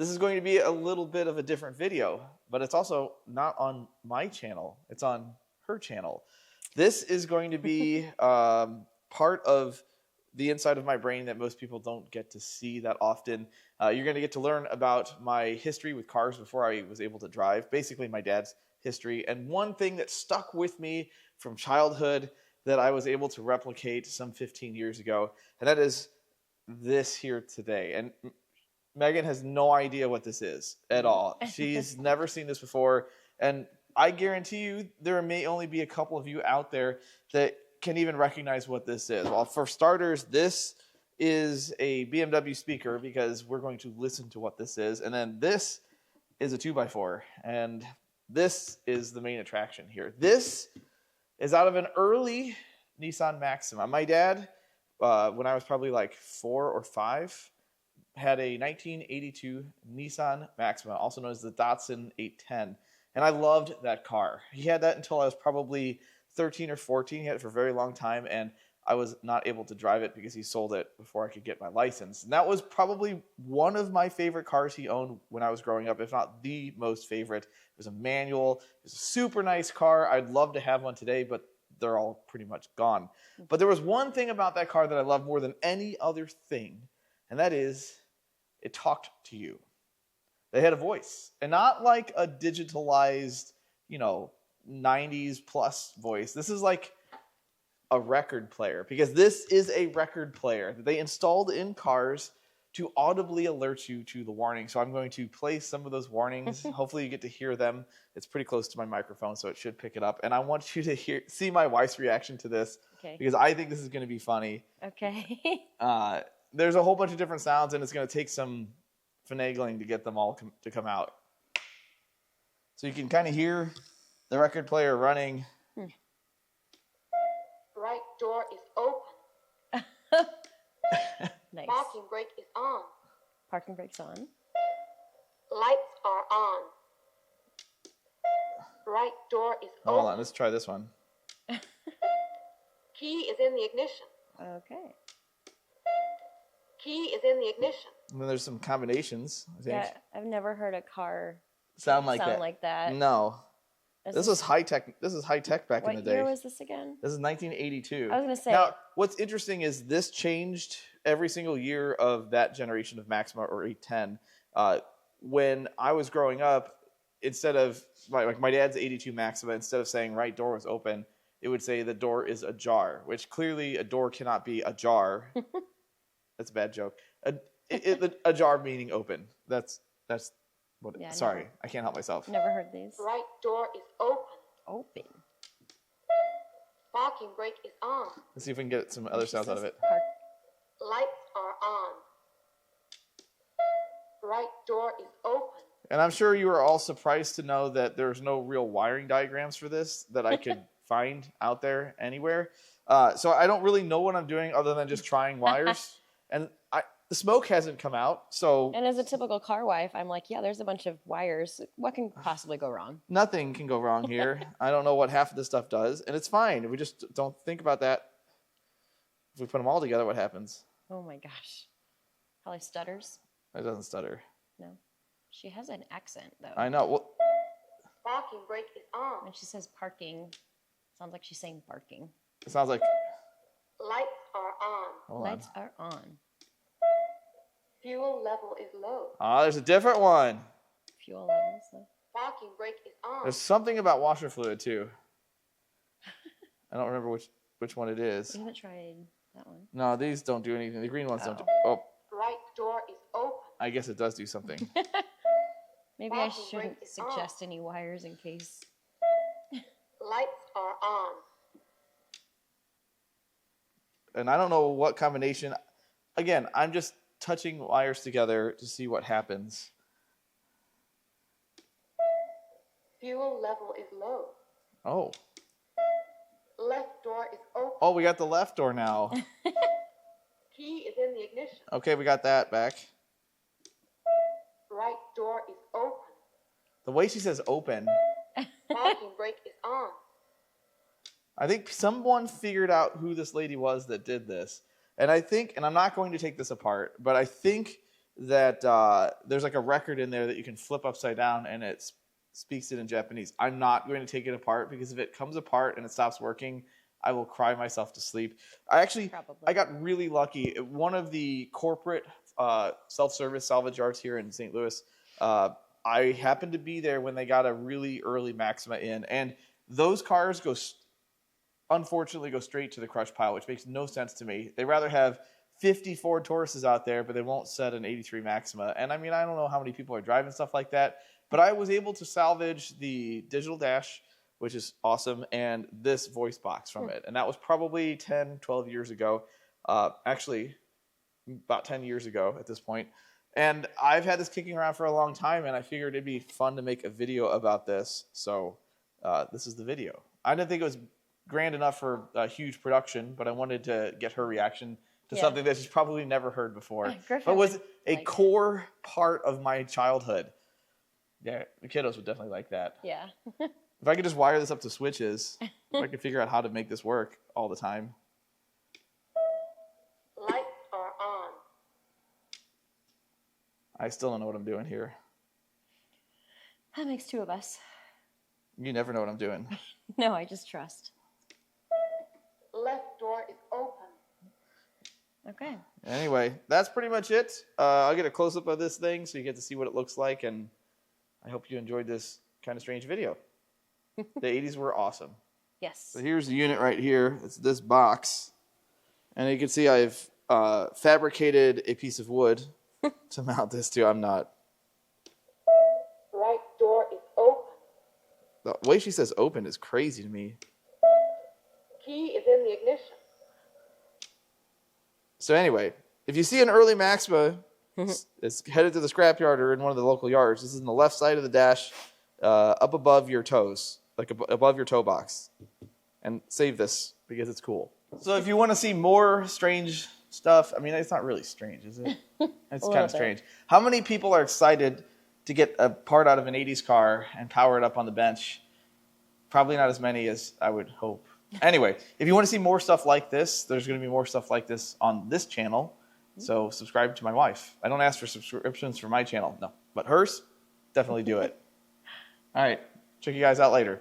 This is going to be a little bit of a different video, but it's also not on my channel. It's on her channel. This is going to be part of the inside of my brain that most people don't get to see that often. You're going to get to learn about my history with cars before I was able to drive, basically my dad's history. And one thing that stuck with me from childhood that I was able to replicate some 15 years ago, and that is this here today. And Megan has no idea what this is at all. She's never seen this before. And I guarantee you there may only be a couple of you out there that can even recognize what this is. Well, for starters, this is a BMW speaker because we're going to listen to what this is. And then this is a 2x4. And this is the main attraction here. This is out of an early Nissan Maxima. My dad, when I was probably like 4 or 5, had a 1982 Nissan Maxima, also known as the Datsun 810. And I loved that car. He had that until I was probably 13 or 14. He had it for a very long time, and I was not able to drive it because he sold it before I could get my license. And that was probably one of my favorite cars he owned when I was growing up, if not the most favorite. It was a manual. It was a super nice car. I'd love to have one today, but they're all pretty much gone. But there was one thing about that car that I loved more than any other thing, and that is it talked to you. They had a voice, and not like a digitalized, 90s plus voice. This is like a record player, because this is a record player that they installed in cars to audibly alert you to the warning. So I'm going to play some of those warnings. Hopefully you get to hear them. It's pretty close to my microphone, so it should pick it up. And I want you to see my wife's reaction to this, because I think this is going to be funny. Okay. There's a whole bunch of different sounds, and it's going to take some finagling to get them all to come out. So you can kind of hear the record player running. Right door is open. Nice. Parking brake is on. Parking brake's on. Lights are on. Right door is open. Hold on, let's try this one. Key is in the ignition. Okay. Key is in the ignition. And then there's some combinations, I think. Yeah, I've never heard a car Sound like that. No. This was high tech. This is high tech back in the day. What year was this again? This is 1982. I was going to say. Now, what's interesting is this changed every single year of that generation of Maxima or 810. When I was growing up, instead of my dad's 82 Maxima, instead of saying right door was open, it would say the door is ajar, which clearly a door cannot be ajar. That's a bad joke. Ajar meaning open. That's what. Yeah, sorry, I can't help myself. Never heard these. Right door is open. Open. Parking brake is on. Let's see if we can get some other sounds out of it. Lights are on. Right door is open. And I'm sure you are all surprised to know that there's no real wiring diagrams for this that I could find out there anywhere. So I don't really know what I'm doing other than just trying wires. And the smoke hasn't come out, so... And as a typical car wife, I'm like, yeah, there's a bunch of wires. What can possibly go wrong? Nothing can go wrong here. I don't know what half of this stuff does, and it's fine. We just don't think about that. If we put them all together, what happens? Oh my gosh. Probably stutters. It doesn't stutter. No. She has an accent, though. I know. Well, Parking brake is on. When she says parking, sounds like she's saying barking. it sounds like... Lights are on. Hold on. Lights are on. Fuel level is low. Oh, there's a different one. Fuel levels, though. Parking brake is on. There's something about washer fluid, too. I don't remember which one it is. We haven't tried that one. No, these don't do anything. The green ones don't do... Oh, Right door is open. I guess it does do something. Maybe I Parking shouldn't brake is suggest on. any wires in case. Lights are on. And I don't know what combination. Again, I'm just touching wires together to see what happens. Fuel level is low. Oh. Left door is open. Oh, we got the left door now. Key is in the ignition. Okay, we got that back. Right door is open. The way she says open, Parking brake is on. I think someone figured out who this lady was that did this. And I think, and I'm not going to take this apart, but I think that there's like a record in there that you can flip upside down and it speaks it in Japanese. I'm not going to take it apart because if it comes apart and it stops working, I will cry myself to sleep. I got really lucky. One of the corporate self-service salvage yards here in St. Louis, I happened to be there when they got a really early Maxima in, and those cars unfortunately go straight to the crush pile, which makes no sense to me. They rather have 50 Ford Tauruses out there, but they won't set an 83 Maxima. And I mean, I don't know how many people are driving stuff like that, but I was able to salvage the digital dash, which is awesome, and this voice box from it. And that was probably 10, 12 years ago. Actually, about 10 years ago at this point. And I've had this kicking around for a long time, and I figured it'd be fun to make a video about this. So this is the video. I didn't think it was grand enough for a huge production, but I wanted to get her reaction to something that she's probably never heard before. But was a core part of my childhood. Yeah, the kiddos would definitely like that. Yeah. If I could just wire this up to switches, if I could figure out how to make this work all the time. Lights are on. I still don't know what I'm doing here. That makes two of us. You never know what I'm doing. No, I just trust. Left door is open. Okay. Anyway, that's pretty much it. I'll get a close-up of this thing so you get to see what it looks like, and I hope you enjoyed this kind of strange video. The 80s were awesome. Yes. So here's the unit right here. It's this box. And you can see I've fabricated a piece of wood to mount this to. I'm not. Right door is open. The way she says open is crazy to me. Key is in the ignition. So anyway, if you see an early Maxima, it's headed to the scrapyard or in one of the local yards. This is on the left side of the dash, up above your toes, like above your toe box. And save this because it's cool. So if you want to see more strange stuff, I mean, it's not really strange, is it? It's kind of strange. How many people are excited to get a part out of an 80s car and power it up on the bench? Probably not as many as I would hope. Anyway, if you want to see more stuff like this, there's going to be more stuff like this on this channel. So subscribe to my wife. I don't ask for subscriptions for my channel, no. But hers, definitely do it. All right, check you guys out later.